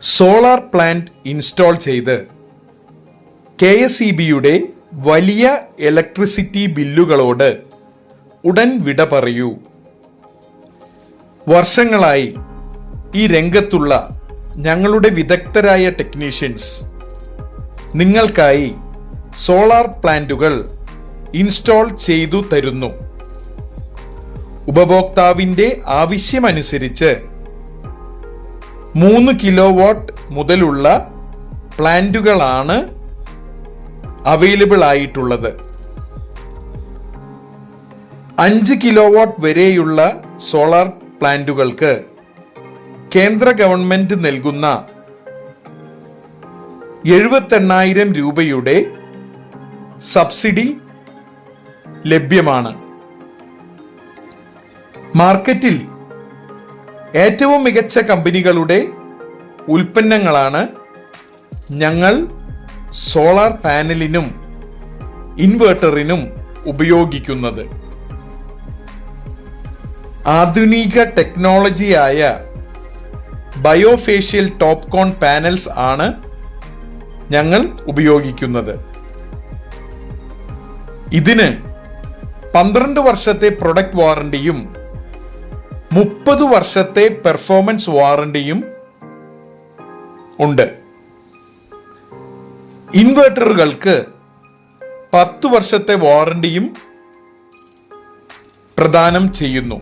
Solar plant install ചെയ്ത് KSEBയുടെ വലിയ electricity ബില്ലുകളോട് ഉടൻ വിട പറയൂ. വർഷങ്ങളായി ഈ രംഗത്തുള്ള ഞങ്ങളുടെ വിദഗ്ധരായ ടെക്നീഷ്യൻസ് നിങ്ങൾക്കായി സോളാർ പ്ലാന്റുകൾ ഇൻസ്റ്റാൾ ചെയ്തു തരുന്നു. ഉപഭോക്താവിൻ്റെ ആവശ്യമനുസരിച്ച് 3 കിലോവാട്ട് മുതലുള്ള പ്ലാന്റുകളാണ് അവൈലബിൾ ആയിട്ടുള്ളത്. 5 കിലോവാട്ട് വരെയുള്ള സോളാർ പ്ലാന്റുകൾക്ക് കേന്ദ്ര ഗവൺമെന്റ് നൽകുന്ന 78,000 രൂപയുടെ സബ്സിഡി ലഭ്യമാണ്. മാർക്കറ്റിൽ ഏറ്റവും മികച്ച കമ്പനികളുടെ ഉൽപ്പന്നങ്ങളാണ് ഞങ്ങൾ സോളാർ പാനലിനും ഇൻവെർട്ടറിനും ഉപയോഗിക്കുന്നത്. ആധുനിക ടെക്നോളജിയായ ബയോഫേഷ്യൽ ടോപ്കോൺ പാനൽസ് ആണ് ഞങ്ങൾ ഉപയോഗിക്കുന്നത്. ഇതിന് 12 വർഷത്തെ പ്രൊഡക്റ്റ് വാറണ്ടിയും 30 വർഷത്തെ പെർഫോമൻസ് വാറണ്ടിയും ഉണ്ട്. ഇൻവെർട്ടറുകൾക്ക് 10 വർഷത്തെ വാറണ്ടിയും പ്രദാനം ചെയ്യുന്നു.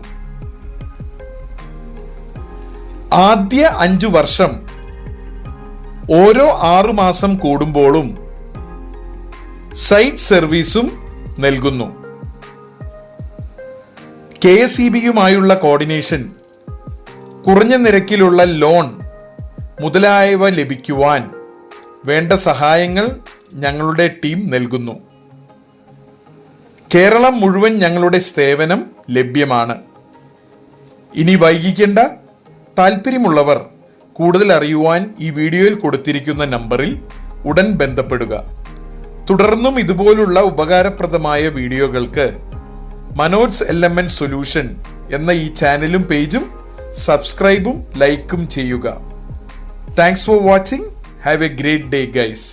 ആദ്യ 5 വർഷം ഓരോ 6 മാസം കൂടുമ്പോഴും സൈറ്റ് സർവീസും നൽകുന്നു. KSEBയുമായുള്ള കോർഡിനേഷൻ, കുറഞ്ഞ നിരക്കിലുള്ള ലോൺ മുതലായവ ലഭിക്കുവാൻ വേണ്ട സഹായങ്ങൾ ഞങ്ങളുടെ ടീം നൽകുന്നു. കേരളം മുഴുവൻ ഞങ്ങളുടെ സേവനം ലഭ്യമാണ്. ഇനി വൈകിക്കേണ്ട. താല്പര്യമുള്ളവർ കൂടുതൽ അറിയുവാൻ ഈ വീഡിയോയിൽ കൊടുത്തിരിക്കുന്ന നമ്പറിൽ ഉടൻ ബന്ധപ്പെടുക. തുടർന്നും ഇതുപോലുള്ള ഉപകാരപ്രദമായ വീഡിയോകൾക്ക് മനോജ് LMN സൊല്യൂഷൻ എന്ന ഈ ചാനലും പേജും സബ്സ്ക്രൈബും ലൈക്കും ചെയ്യുക. Thanks for watching. Have A great day guys.